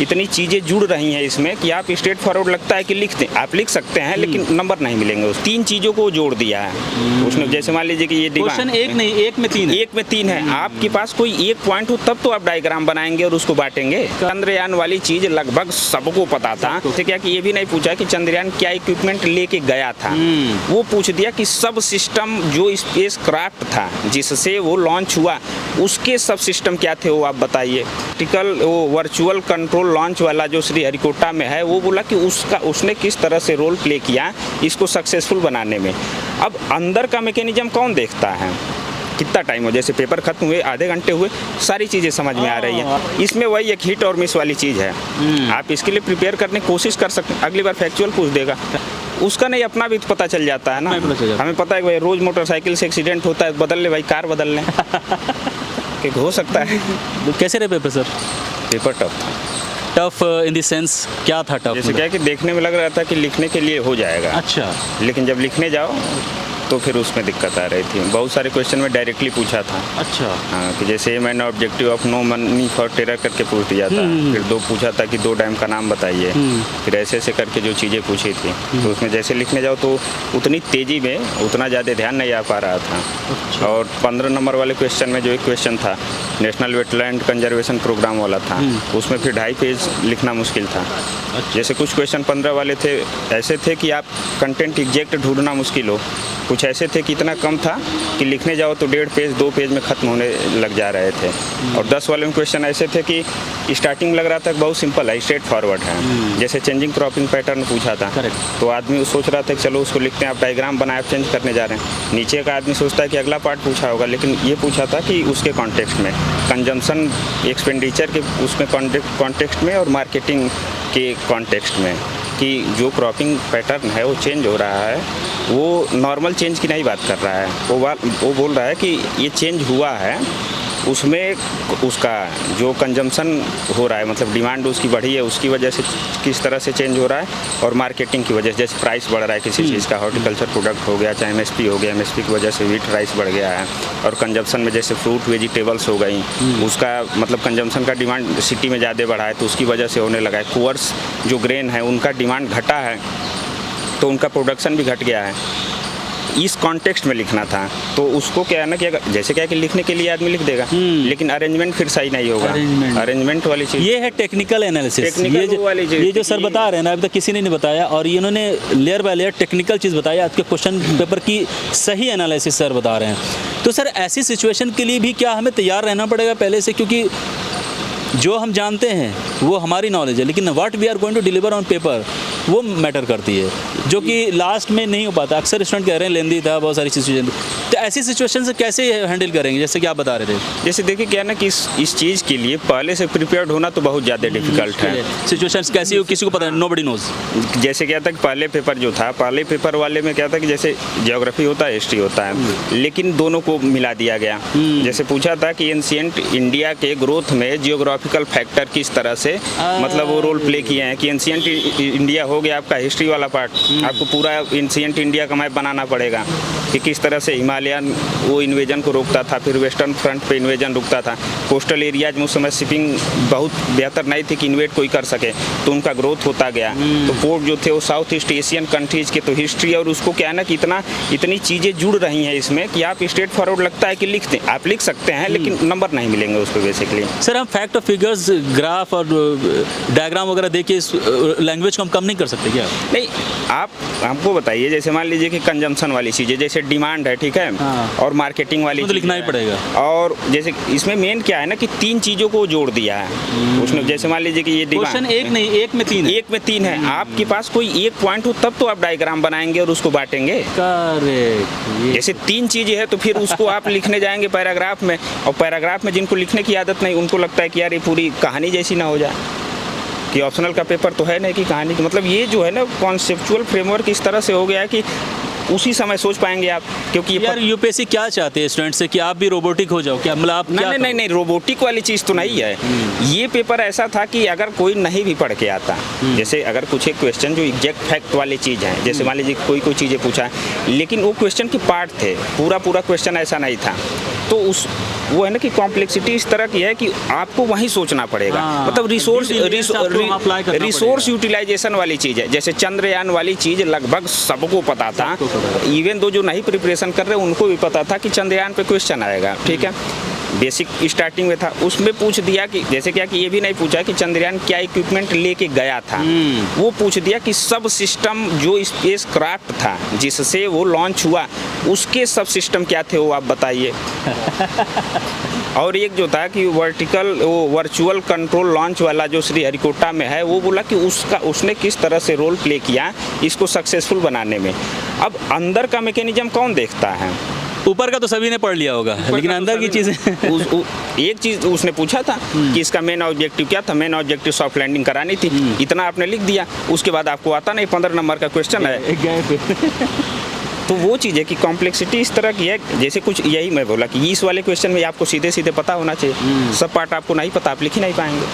इतनी चीज़ें जुड़ रही हैं इसमें कि आप स्ट्रेट फॉरवर्ड लगता है कि आप लिख सकते हैं लेकिन नंबर नहीं मिलेंगे। उस 3 चीज़ों को जोड़ दिया है उसने। जैसे मान लीजिए कि ये क्वेश्चन एक नहीं, एक में 3 है। एक में 3 है। आपके पास कोई एक पॉइंट हो तब तो आप डायग्राम बनाएंगे और उसको बांटेंगे। चंद्रयान वाली चीज़ लगभग सबको पता था। तो क्या कि ये भी नहीं पूछा कि चंद्रयान क्या इक्विपमेंट लेके गया था, वो पूछ दिया कि सब सिस्टम जो स्पेस क्राफ्ट था जिससे वो लॉन्च हुआ उसके सब सिस्टम क्या थे वो आप बताइए। वो वर्चुअल कंट्रोल लॉन्च वाला जो श्रीहरिकोटा में है वो बोला कि उसने किस तरह से रोल प्ले किया इसको सक्सेसफुल बनाने में। अब अंदर का मैकेनिज्म कौन देखता है, कितना टाइम हो, जैसे पेपर खत्म हुए आधे घंटे हुए सारी चीज़ें समझ में आ रही हैं। इसमें वही एक हिट और मिस वाली चीज़ है। आप इसके लिए प्रिपेयर करने की कोशिश कर सकते हैं। अगली बार फैक्चुअल पूछ देगा, उसका नहीं अपना भी तो पता चल जाता है ना। हमें पता है कि भाई रोज़ मोटरसाइकिल से एक्सीडेंट होता है, बदल ले भाई, कार बदल लें कि हो सकता है। कैसे रहे पेपर सर? पेपर टफ था। टफ इन द सेंस क्या था टफ? जैसे क्या है कि देखने में लग रहा था कि लिखने के लिए हो जाएगा, अच्छा, लेकिन जब लिखने जाओ तो फिर उसमें दिक्कत आ रही थी। बहुत सारे क्वेश्चन में डायरेक्टली पूछा था। अच्छा, हाँ, कि जैसे मैंने objective of no money for terror करके पूछ दिया था। फिर 2 पूछा था कि 2 डैम का नाम बताइए। फिर ऐसे ऐसे करके जो चीज़ें पूछी थी तो उसमें जैसे लिखने जाओ तो उतनी तेज़ी में उतना ज़्यादा ध्यान नहीं आ पा रहा था। अच्छा। और 15 नंबर वाले क्वेश्चन में जो एक क्वेश्चन था नेशनल वेटलैंड कंजर्वेशन प्रोग्राम वाला था, उसमें फिर 2.5 पेज लिखना मुश्किल था। जैसे कुछ क्वेश्चन 15 वाले थे ऐसे थे कि आप कंटेंट एग्जैक्ट ढूंढना मुश्किल हो, कुछ ऐसे थे कि इतना कम था कि लिखने जाओ तो 1.5 पेज 2 पेज में ख़त्म होने लग जा रहे थे। और 10 वाले में क्वेश्चन ऐसे थे कि स्टार्टिंग लग रहा था बहुत सिंपल है, स्ट्रेट फॉरवर्ड है। जैसे चेंजिंग क्रॉपिंग पैटर्न पूछा था तो आदमी सोच रहा था कि चलो उसको लिखते हैं, आप डायग्राम बनाए चेंज करने जा रहे हैं। नीचे का आदमी सोचता है कि अगला पार्ट पूछा होगा, लेकिन ये पूछा था कि उसके कॉन्टेक्स्ट में, कंजम्पशन एक्सपेंडिचर के उसमें कॉन्टेक्स्ट में और मार्केटिंग के कॉन्टेक्स्ट में, कि जो क्रॉपिंग पैटर्न है वो चेंज हो रहा है, वो नॉर्मल चेंज की नहीं बात कर रहा है। वो बोल रहा है कि ये चेंज हुआ है, उसमें उसका जो कंजम्पशन हो रहा है मतलब डिमांड उसकी बढ़ी है, उसकी वजह से किस तरह से चेंज हो रहा है, और मार्केटिंग की वजह से जैसे प्राइस बढ़ रहा है किसी चीज़ का, हॉर्टिकल्चर प्रोडक्ट हो गया चाहे एमएसपी हो गया, एमएसपी की वजह से व्हीट प्राइस बढ़ गया है। और कंजम्पशन में जैसे फ्रूट वेजिटेबल्स हो गई, उसका मतलब कंजम्पशन का डिमांड सिटी में ज़्यादा बढ़ा है तो उसकी वजह से होने लगा है। कोर्स जो ग्रेन है उनका डिमांड घटा है तो उनका प्रोडक्शन भी घट गया है। इस कॉन्टेक्स्ट में लिखना था तो उसको क्या है ना कि अगर जैसे क्या है कि लिखने के लिए आदमी लिख देगा लेकिन अरेंजमेंट फिर सही नहीं होगा। अरेंजमेंट वाली चीज़ ये है टेक्निकल एनालिसिस। ये जो सर बता रहे हैं ना, अभी तक किसी ने नहीं बताया, और इन्होंने लेयर बाय लेयर टेक्निकल चीज़ बताया। आपके क्वेश्चन पेपर की सही एनालिसिस सर बता रहे हैं। तो सर ऐसी सिचुएशन के लिए भी क्या हमें तैयार रहना पड़ेगा पहले से? क्योंकि जो हम जानते हैं वो हमारी नॉलेज है, लेकिन what we are going to deliver on paper वो मैटर करती है, जो कि लास्ट में नहीं हो पाता। अक्सर स्टूडेंट कह रहे हैं लेंदी था, बहुत सारी सिचुएशन। तो ऐसी सिचुएशन से कैसे हैंडल करेंगे, जैसे कि आप बता रहे थे? जैसे देखिए क्या ना कि इस चीज़ के लिए पहले से प्रिपेयर्ड होना तो बहुत ज़्यादा डिफिकल्ट है। सिचुएशन कैसी हो किसी को पता है, नोबडी नोज। जैसे क्या था कि पहले पेपर जो था, पहले पेपर वाले में क्या था कि जैसे ज्योग्राफी होता है, हिस्ट्री होता है, लेकिन दोनों को मिला दिया गया। जैसे पूछा था कि एंशिएंट इंडिया के ग्रोथ में जियोग्राफिकल फैक्टर किस तरह से मतलब वो रोल प्ले किए हैं, कि एंशिएंट इंडिया हो गया आपका हिस्ट्री वाला पार्ट, आपको पूरा एंशिएंट इंडिया का मैप बनाना पड़ेगा कि किस तरह से हिमालयन वो इन्वेजन को रोकता था, फिर वेस्टर्न फ्रंट पे इन्वेजन रुकता था। कोस्टल एरियाज में उस समय शिपिंग बहुत बेहतर नहीं थी कि इन्वेट कोई कर सके, तो उनका ग्रोथ होता गया। तो पोर्ट जो थे वो साउथ ईस्ट एशियन कंट्रीज के, तो हिस्ट्री और उसको क्या है ना कि इतनी चीज़ें जुड़ रही हैं इसमें कि आप स्ट्रेट फॉरवर्ड लगता है कि आप लिख सकते हैं लेकिन नंबर नहीं मिलेंगे उस पर बेसिकली। सर हम फैक्ट और फिगर्स, ग्राफ और डायग्राम वगैरह देखिए इस लैंग्वेज को हम कम नहीं कर सकते क्या? नहीं, आप हमको बताइए, जैसे मान लीजिए कि कंजम्पशन वाली चीज़ें जैसे डिमांड है, ठीक है, और मार्केटिंग वाली तो लिखना ही पड़ेगा। और जैसे इसमें मेन क्या है ना कि 3 चीज़ों को जोड़ दिया है उसने। जैसे मान लीजिए कि ये क्वेश्चन एक नहीं, एक में 3 है। एक में 3 है। आपके पास कोई एक पॉइंट हो तब तो आप डायग्राम बनाएंगे और उसको बांटेंगे। करेक्ट। जैसे 3 चीज़ें हैं तो फिर उसको आप लिखने जाएंगे पैराग्राफ में, और पैराग्राफ में जिनको लिखने की आदत नहीं उनको लगता है कि यार ये पूरी कहानी जैसी ना हो जाए, कि ऑप्शनल का पेपर तो है नहीं कि कहानी की। मतलब ये जो है ना कॉन्सेप्चुअल फ्रेमवर्क इस तरह से हो गया है कि उसी समय सोच पाएंगे आप, क्योंकि यार यूपीएससी क्या चाहते हैं स्टूडेंट से कि आप भी रोबोटिक हो जाओ क्या? मतलब आप नहीं, रोबोटिक वाली चीज़ तो नहीं है। ये पेपर ऐसा था कि अगर कोई नहीं भी पढ़ के आता, जैसे अगर कुछ एक क्वेश्चन जो एग्जैक्ट फैक्ट वाली चीज़ है, जैसे मान लीजिए कोई चीज़ें पूछा है लेकिन वो क्वेश्चन के पार्ट थे, पूरा क्वेश्चन ऐसा नहीं था, तो वो है ना कि कॉम्प्लेक्सिटी इस तरह की है कि आपको वहीं सोचना पड़ेगा। मतलब रिसोर्स यूटिलाइजेशन वाली चीज़ है। जैसे चंद्रयान वाली चीज़ लगभग सबको पता था, इवन दो जो नहीं प्रिपरेशन कर रहे उनको भी पता था कि चंद्रयान पे क्वेश्चन आएगा, ठीक है। बेसिक स्टार्टिंग में था, उसमें पूछ दिया कि जैसे क्या कि ये भी नहीं पूछा कि चंद्रयान क्या इक्विपमेंट लेके गया था, वो पूछ दिया कि सब सिस्टम जो स्पेस क्राफ्ट था जिससे वो लॉन्च हुआ उसके सब सिस्टम क्या थे वो आप बताइए। और एक जो था कि वर्चुअल कंट्रोल लॉन्च वाला जो श्रीहरिकोटा में है, वो बोला कि उसने किस तरह से रोल प्ले किया इसको सक्सेसफुल बनाने में। अब अंदर का मैकेनिज्म कौन देखता है? ऊपर का तो सभी ने पढ़ लिया होगा, लेकिन अंदर की चीज़ें एक चीज़ उसने पूछा था कि इसका मेन ऑब्जेक्टिव क्या था। मेन ऑब्जेक्टिव सॉफ्ट लैंडिंग करानी थी, इतना आपने लिख दिया, उसके बाद आपको आता नहीं 15 नंबर का क्वेश्चन है। तो वो चीज़ है कि कॉम्प्लेक्सिटी इस तरह की है। जैसे कुछ यही मैं बोला कि इस वाले क्वेश्चन में आपको सीधे सीधे पता होना चाहिए, सब पार्ट आपको नहीं पता आप लिख ही नहीं पाएंगे।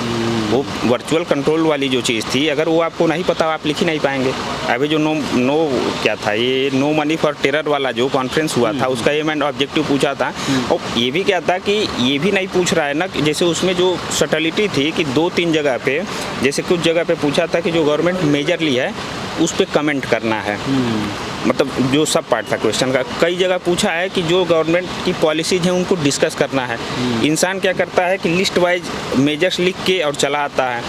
वो वर्चुअल कंट्रोल वाली जो चीज़ थी, अगर वो आपको नहीं पता आप लिख ही नहीं पाएंगे। अभी जो नो क्या था, ये नो मनी फॉर टेरर वाला जो कॉन्फ्रेंस हुआ था, उसका एम एंड ऑब्जेक्टिव पूछा था। और ये भी क्या था कि ये भी नहीं पूछ रहा है ना, जैसे उसमें जो सटलिटी थी कि 2-3 जगह पे, जैसे कुछ जगह पे पूछा था कि जो गवर्नमेंट मेजरली है उस पर कमेंट करना है, मतलब जो सब पार्ट था क्वेश्चन का। कई जगह पूछा है कि जो गवर्नमेंट की पॉलिसीज हैं उनको डिस्कस करना है। इंसान क्या करता है कि लिस्ट वाइज मेजर्स लिख के और चला आता है,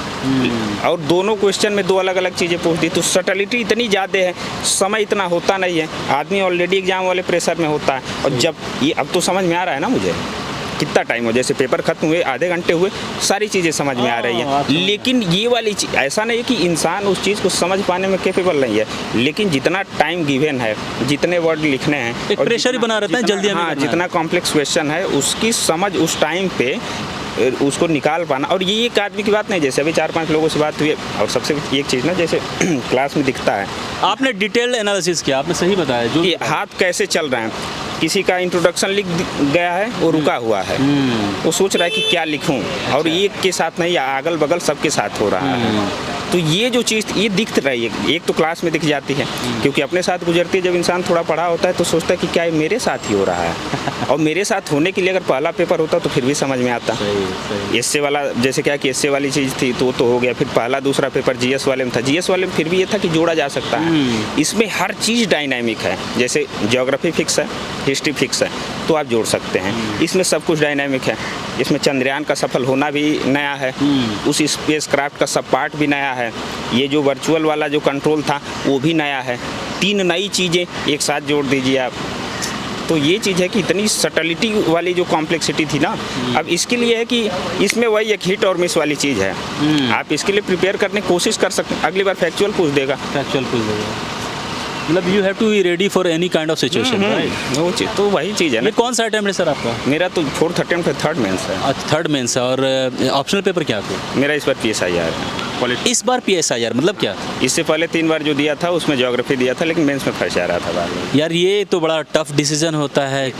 और दोनों क्वेश्चन में 2 अलग अलग चीज़ें पूछ दी। तो सटलिटी इतनी ज़्यादा है, समय इतना होता नहीं है, आदमी ऑलरेडी एग्जाम वाले प्रेशर में होता है। और जब ये अब तो समझ में आ रहा है ना मुझे, कितना टाइम हो, जैसे पेपर खत्म हुए आधे घंटे हुए, सारी चीज़ें समझ में आ रही हैं। लेकिन ये वाली चीज़ ऐसा नहीं है कि इंसान उस चीज़ को समझ पाने में कैपेबल नहीं है, लेकिन जितना टाइम गिवन है, जितने वर्ड लिखने हैं, एक प्रेशर ही बना रहता है जल्दी। हाँ, जितना कॉम्प्लेक्स क्वेश्चन है उसकी समझ उस टाइम पे उसको निकाल पाना। और ये एक आदमी की बात नहीं, जैसे अभी 4-5 लोगों से बात हुई। और सबसे एक चीज़ ना, जैसे क्लास में दिखता है, आपने डिटेल्ड एनालिसिस किया, आपने सही बताया जो हाथ कैसे चल रहे हैं। किसी का इंट्रोडक्शन लिख गया है, वो रुका हुआ है, वो सोच रहा है कि क्या लिखूं, और एक के साथ नहीं, अगल बगल सबके साथ हो रहा है। तो ये जो चीज़ ये दिख रही है, एक तो क्लास में दिख जाती है, क्योंकि अपने साथ गुजरती है। जब इंसान थोड़ा पढ़ा होता है तो सोचता है कि क्या ये मेरे साथ ही हो रहा है। और मेरे साथ होने के लिए अगर पहला पेपर होता तो फिर भी समझ में आता। एसए वाला, जैसे क्या कि एसए वाली चीज़ थी तो हो गया। फिर पहला दूसरा पेपर जीएस वाले में था, जीएस वाले में फिर भी ये था कि जोड़ा जा सकता है। इसमें हर चीज़ डायनामिक है, जैसे ज्योग्राफी फिक्स है, हिस्ट्री फिक्स है, तो आप जोड़ सकते हैं। इसमें सब कुछ डायनामिक है। इसमें चंद्रयान का सफल होना भी नया है, उस स्पेस क्राफ्ट का सब पार्ट भी नया है, ये जो वर्चुअल वाला जो कंट्रोल था वो भी नया है। 3 नई चीज़ें एक साथ जोड़ दीजिए आप, तो ये चीज़ है कि इतनी सटलिटी वाली जो कॉम्प्लेक्सिटी थी ना। अब इसके लिए है कि इसमें वही एक हिट और मिस वाली चीज़ है। आप इसके लिए प्रिपेयर करने की कोशिश कर सकते हैं, अगली बार फैक्चुअल पूछ देगा। मतलब you have to be ready for any kind of situation, right? वो चीज़ तो वही चीज़ है ना। ये कौन सा अटेम्प्ट है सर आपका? मेरा तो 4th अटेम्प्ट है, 3rd मेंस है। अच्छा, 3rd मेंस है। और ऑप्शनल पेपर क्या था? मेरा इस बार PSIR है। इस बार PSIR मतलब क्या? इससे पहले 3 बार जो दिया था उसमें ज्योग्राफी दिया था, लेकिन मेंस में फर्स्ट आ रहा था बाद में। यार ये तो बड़ा टफ डिसीजन होता है,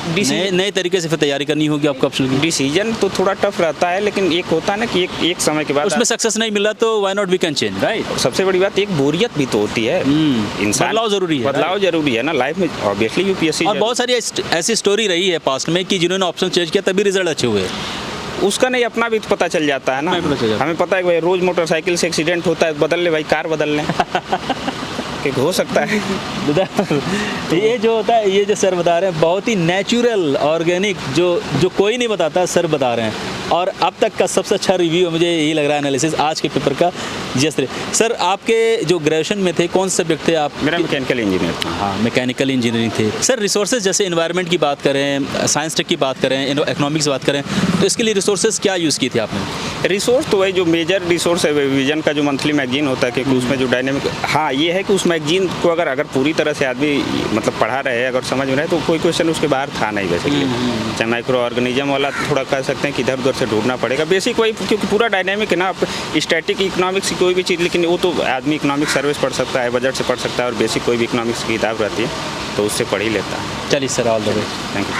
नए तरीके से फिर तैयारी करनी होगी आपको ऑप्शनल की। डिसीजन तो थोड़ा टफ रहता है, लेकिन एक होता है ना कि एक समय के बाद उसमें सक्सेस नहीं मिला तो why not we can change, right? सबसे बड़ी बात एक बोरियत भी तो होती है। इंसान बदलाव जरूरी है, बदलाव जरूरी है ना लाइफ में, ऑब्वियसली UPSC। और बहुत सारी ऐसी स्टोरी रही है पास्ट में कि जिन्होंने ऑप्शन चेंज किया तभी रिजल्ट अच्छे हुए। उसका नहीं, अपना भी तो पता चल जाता है ना। हमें पता है कि भाई रोज मोटरसाइकिल से एक्सीडेंट होता है, बदल ले भाई, कार बदल लें। कि हो सकता है। ये जो होता है, ये जो सर बता रहे हैं बहुत ही नेचुरल ऑर्गेनिक, जो कोई नहीं बताता सर बता रहे हैं। और अब तक का सबसे अच्छा रिव्यू मुझे यही लग रहा है एनालिसिस आज के पेपर का। सर आपके जो ग्रेजुएशन में थे कौन से सब्जेक्ट थे आप? मेरा मैकेनिकल इंजीनियर था। हाँ, मैकेनिकल इंजीनियरिंग थे। सर रिसोर्सेज जैसे एनवायरनमेंट की बात करें, साइंस टेक की बात करें, इकोनॉमिक्स की बात करें, तो इसके लिए रिसोर्सेज क्या यूज़ की थी आपने? रिसोर्स तो वही जो मेजर रिसोर्स है विजन का जो मंथली मैगजीन होता है, क्योंकि उसमें जो डायनेमिक, हाँ ये है कि उस मैगजीन को अगर पूरी तरह से आदमी मतलब पढ़ा रहे, अगर समझ में रहे, तो कोई क्वेश्चन उसके बाहर था नहीं बेसिकली। चाहे माइक्रो ऑर्गेनिज्म वाला थोड़ा कह सकते हैं कि इधर उधर से ढूंढना पड़ेगा, बेसिक वही, क्योंकि पूरा डायनेमिक है ना। आप स्टैटिक इकोनॉमिक्स की कोई भी चीज़, लेकिन वो तो आदमी इकोनॉमिक सर्विस पढ़ सकता है, बजट से पढ़ सकता है, और बेसिक कोई भी इकोनॉमिक्स की किताब रहती है तो उससे पढ़ ही लेता है। चलिए sir, all the best. Thank you.